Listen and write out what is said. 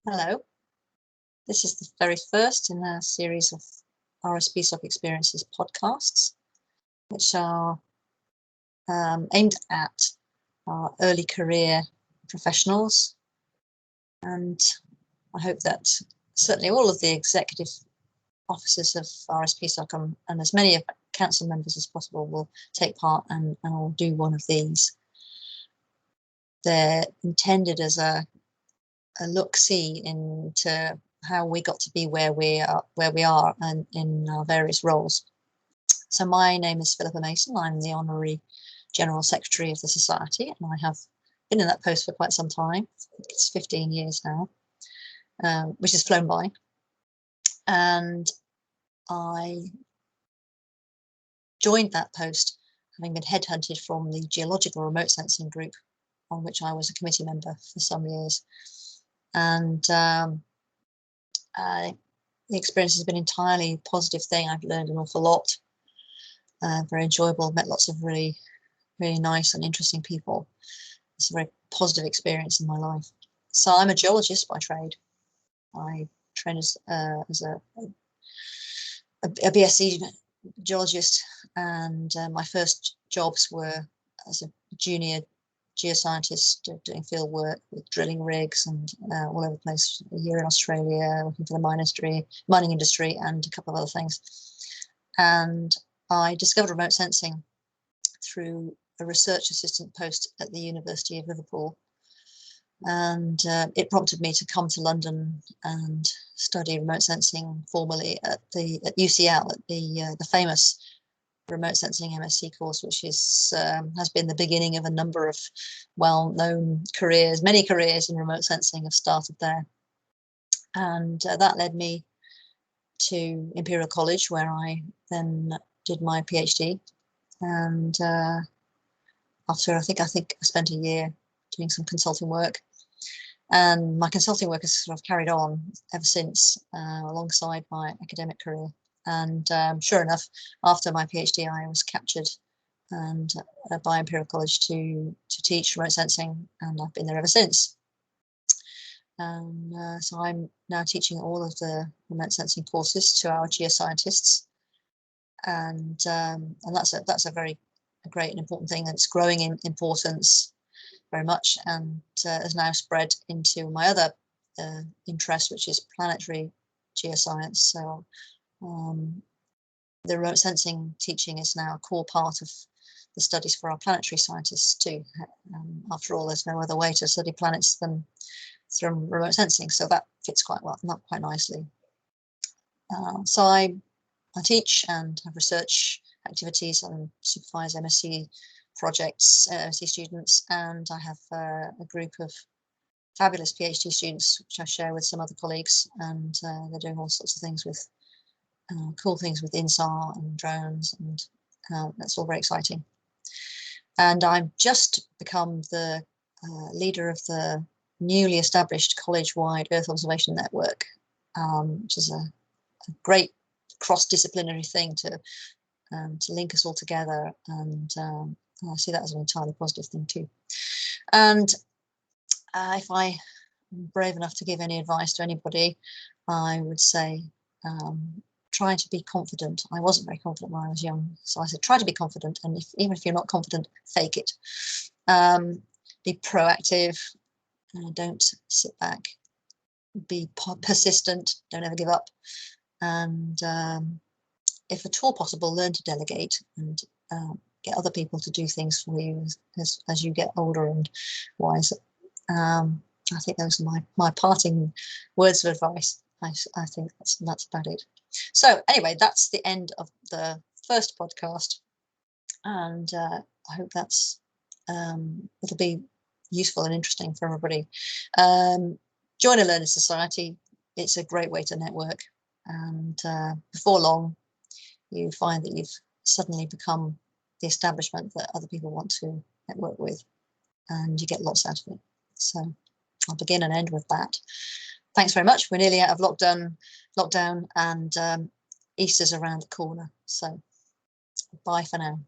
Hello. This is the very first in a series of rspsocexperiences podcasts, which are aimed at our early career professionals. And I hope that certainly all of the executive officers of rspsoc and as many of council members as possible will take part and will do one of these. They're intended as a look-see into how we got to be where we are and in our various roles. So my name is PhilippaMason. I'm the Honorary General Secretary of the Society, and I have been in that post for quite some time. I think it's 15 years now, which has flown by. And I joined that post having been headhunted from the geological remote sensing group, on which I was a committee member for some years. And the experience has been an entirely positive thing. I've learned an awful lot, very enjoyable, met lots of really nice and interesting people. It's a very positive experience in my life. So I'm a geologist by trade. I trained as a BSc geologist, and my first jobs were as a junior geoscientist doing field work with drilling rigs and all over the place. A year in Australia working for the mining industry and a couple of other things. And I discovered remote sensing through a research assistant post at the University of Liverpool, and it prompted me to come to London and study remote sensing formally at UCL, at the famous remote sensing MSc course, which is has been the beginning of a number of well-known careers. Many careers in remote sensing have started there, and that led me to Imperial College, where I then did my PhD. And after I think I spent a year doing some consulting work, and my consulting work has sort of carried on ever since, alongside my academic career. And sure enough, after my PhD, I was captured and by Imperial College to teach remote sensing, and I've been there ever since. And so I'm now teaching all of the remote sensing courses to our geoscientists, and that's a very great and important thing, and it's growing in importance very much, and has now spread into my other interest, which is planetary geoscience. So the remote sensing teaching is now a core part of the studies for our planetary scientists too. After all, there's no other way to study planets than through remote sensing, so that fits quite nicely. So I teach and have research activities and supervise MSc projects, MSc students, and I have a group of fabulous PhD students which I share with some other colleagues, and they're doing all sorts of things with cool things with INSAR and drones, and that's all very exciting. And I've just become the leader of the newly established college-wide Earth Observation Network, which is a great cross-disciplinary thing to link us all together, and I see that as an entirely positive thing too. And if I'm brave enough to give any advice to anybody, I would say try to be confident. I wasn't very confident when I was young, so I said try to be confident, and even if you're not confident, fake it. Be proactive, don't sit back, be persistent, don't ever give up, and if at all possible, learn to delegate and get other people to do things for you as you get older and wiser. I think those are my parting words of advice. I think that's about it. So anyway, that's the end of the first podcast, and I hope that's it'll be useful and interesting for everybody. Join a learning society. It's a great way to network, and before long you find that you've suddenly become the establishment that other people want to network with, and you get lots out of it. So I'll begin and end with that. Thanks very much. We're nearly out of lockdown, and Easter's around the corner. So bye for now.